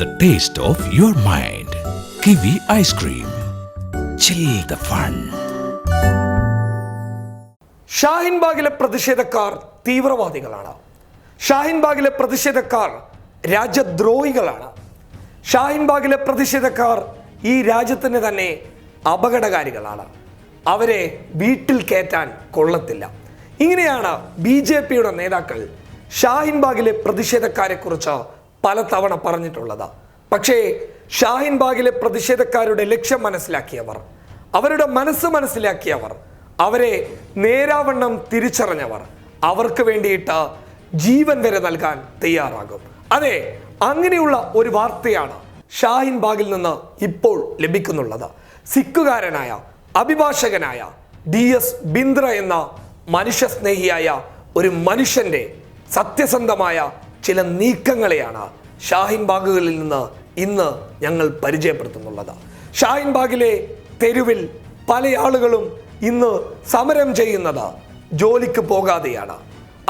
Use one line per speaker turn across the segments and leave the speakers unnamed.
The taste of your mind. Kiwi ice cream. Chill the fun.
ഷാഹിൻബാഗിലെ പ്രതിഷേധക്കാർ തീവ്രവാദികളാണ്. ഷാഹിൻബാഗിലെ പ്രതിഷേധക്കാർ രാജ്യദ്രോഹികളാണ്. ഷാഹിൻബാഗിലെ പ്രതിഷേധക്കാർ ഈ രാജ്യത്തിന് തന്നെ അപകടകാരികളാണ്. അവരെ വീട്ടിൽ കയറ്റാൻ കൊള്ളത്തില്ല. ഇങ്ങനെയാണ് BJPയുടെ നേതാക്കൾ ഷാഹിൻബാഗിലെ പ്രതിഷേധക്കാരെ കുറിച്ച് പലതവണ പറഞ്ഞിട്ടുള്ളത്. പക്ഷേ ഷാഹിൻബാഗിലെ പ്രതിഷേധക്കാരുടെ ലക്ഷ്യം മനസ്സിലാക്കിയവർ, അവരുടെ മനസ്സ് മനസ്സിലാക്കിയവർ, അവരെ നേരാവണ്ണം തിരിച്ചറിഞ്ഞവർ അവർക്ക് വേണ്ടിയിട്ട് ജീവൻ വരെ നൽകാൻ തയ്യാറാകും. അതെ, അങ്ങനെയുള്ള ഒരു വാർത്തയാണ് ഷാഹിൻബാഗിൽ നിന്ന് ഇപ്പോൾ ലഭിക്കുന്നുള്ളത്. സിഖുകാരനായ അഭിഭാഷകനായ DS ബിന്ദ്ര എന്ന മനുഷ്യസ്നേഹിയായ ഒരു മനുഷ്യന്റെ സത്യസന്ധമായ ചില നീക്കങ്ങളെയാണ് ഷാഹിൻബാഗുകളിൽ നിന്ന് ഇന്ന് ഞങ്ങൾ പരിചയപ്പെടുത്തുന്നുള്ളത്. ഷാഹിൻബാഗിലെ തെരുവിൽ പല ആളുകളും ഇന്ന് സമരം ചെയ്യുന്നത് ജോലിക്ക് പോകാതെയാണ്.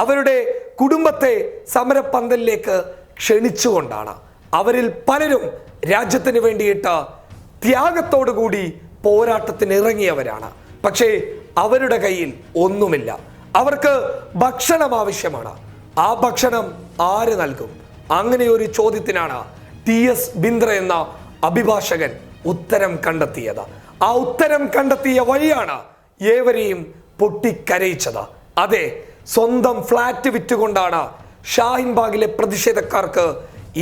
അവരുടെ കുടുംബത്തെ സമരപ്പന്തലിലേക്ക് ക്ഷണിച്ചുകൊണ്ടാണ്. അവരിൽ പലരും രാജ്യത്തിന് വേണ്ടിയിട്ട് ത്യാഗത്തോടുകൂടി പോരാട്ടത്തിന് ഇറങ്ങിയവരാണ്. പക്ഷേ അവരുടെ കയ്യിൽ ഒന്നുമില്ല. അവർക്ക് ഭക്ഷണം ആവശ്യമാണ്. ആ ഭക്ഷണം ആര് നൽകും? അങ്ങനെ ഒരു ചോദ്യത്തിനാണ് DS ബിന്ദ്ര എന്ന അഭിഭാഷകൻ ഉത്തരം കണ്ടെത്തിയത്. ആ ഉത്തരം കണ്ടെത്തിയ വഴിയാണ് ഏവരെയും പൊട്ടിക്കരയിച്ചത്. അതെ, സ്വന്തം ഫ്ലാറ്റ് വിറ്റുകൊണ്ടാണ് ഷാഹിൻബാഗിലെ പ്രതിഷേധക്കാർക്ക്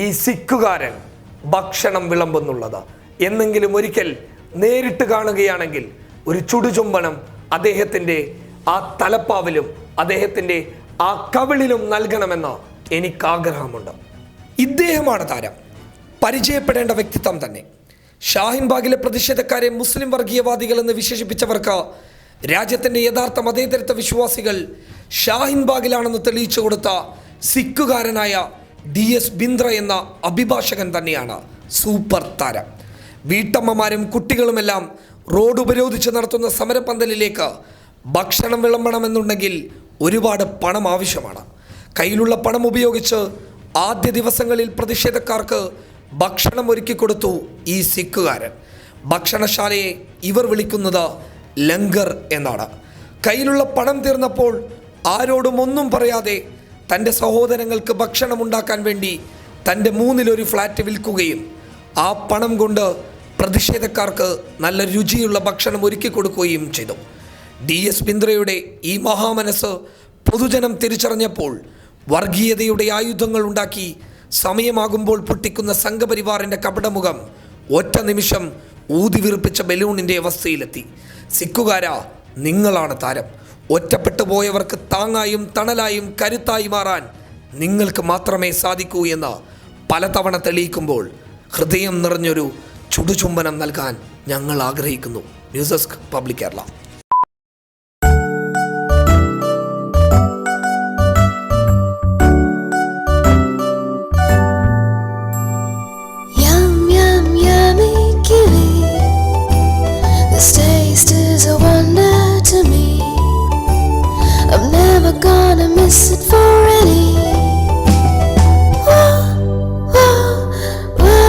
ഈ സിഖുകാരൻ ഭക്ഷണം വിളമ്പുന്നുള്ളത്. എന്നെങ്കിലും ഒരിക്കൽ നേരിട്ട് കാണുകയാണെങ്കിൽ ഒരു ചുടുചുംബനം അദ്ദേഹത്തിൻ്റെ ആ തലപ്പാവിലും അദ്ദേഹത്തിൻ്റെ ആ കവിളിലും നൽകണമെന്ന് എനിക്ക് ആഗ്രഹമുണ്ട്. ഇദ്ദേഹമാണ് താരം, പരിചയപ്പെടേണ്ട വ്യക്തിത്വം തന്നെ. ഷാഹിൻബാഗിലെ പ്രതിഷേധക്കാരെ മുസ്ലിം വർഗീയവാദികൾ എന്ന് വിശേഷിപ്പിച്ചവർക്ക് രാജ്യത്തിൻ്റെ യഥാർത്ഥ മതേതരത്വ വിശ്വാസികൾ ഷാഹിൻബാഗിലാണെന്ന് തെളിയിച്ചു കൊടുത്ത സിഖുകാരനായ DS ബിന്ദ്ര എന്ന അഭിഭാഷകൻ തന്നെയാണ് സൂപ്പർ താരം. വീട്ടമ്മമാരും കുട്ടികളുമെല്ലാം റോഡ് ഉപരോധിച്ച് നടത്തുന്ന സമരപ്പന്തലിലേക്ക് ഭക്ഷണം വിളമ്പണമെന്നുണ്ടെങ്കിൽ ഒരുപാട് പണം ആവശ്യമാണ്. കയ്യിലുള്ള പണം ഉപയോഗിച്ച് ആദ്യ ദിവസങ്ങളിൽ പ്രതിഷേധക്കാർക്ക് ഭക്ഷണം ഒരുക്കി കൊടുത്തു ഈ സിഖുകാരൻ. ഭക്ഷണശാലയെ ഇവർ വിളിക്കുന്നത് ലങ്കർ എന്നാണ്. കയ്യിലുള്ള പണം തീർന്നപ്പോൾ ആരോടും ഒന്നും പറയാതെ തൻ്റെ സഹോദരങ്ങൾക്ക് ഭക്ഷണം ഉണ്ടാക്കാൻ വേണ്ടി തൻ്റെ 1/3 ഫ്ലാറ്റ് വിൽക്കുകയും ആ പണം കൊണ്ട് പ്രതിഷേധക്കാർക്ക് നല്ല രുചിയുള്ള ഭക്ഷണം ഒരുക്കി കൊടുക്കുകയും ചെയ്തു. DS ബിന്ദ്രയുടെ ഈ മഹാമനസ് പൊതുജനം തിരിച്ചറിഞ്ഞപ്പോൾ വർഗീയതയുടെ ആയുധങ്ങൾ ഉണ്ടാക്കി സമയമാകുമ്പോൾ പൊട്ടിക്കുന്ന സംഘപരിവാറിൻ്റെ കപടമുഖം ഒറ്റ നിമിഷം ഊതിവിറിപ്പിച്ച ബലൂണിൻ്റെ അവസ്ഥയിലെത്തി. സിഖുകാരാ, നിങ്ങളാണ് താരം. ഒറ്റപ്പെട്ടു പോയവർക്ക് താങ്ങായും തണലായും കരുത്തായി മാറാൻ നിങ്ങൾക്ക് മാത്രമേ സാധിക്കൂ എന്ന് പലതവണ തെളിയിക്കുമ്പോൾ ഹൃദയം നിറഞ്ഞൊരു ചുടുചുംബനം നൽകാൻ ഞങ്ങൾ ആഗ്രഹിക്കുന്നു. News desk public Kerala.
Gonna miss it for any. Whoa, whoa, whoa,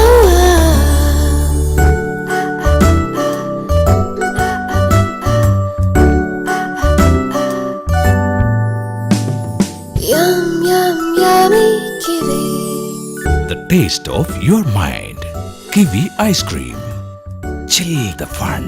Yum, yum, yummy kiwi.
The taste of your mind. Kiwi ice cream. Chill the fun.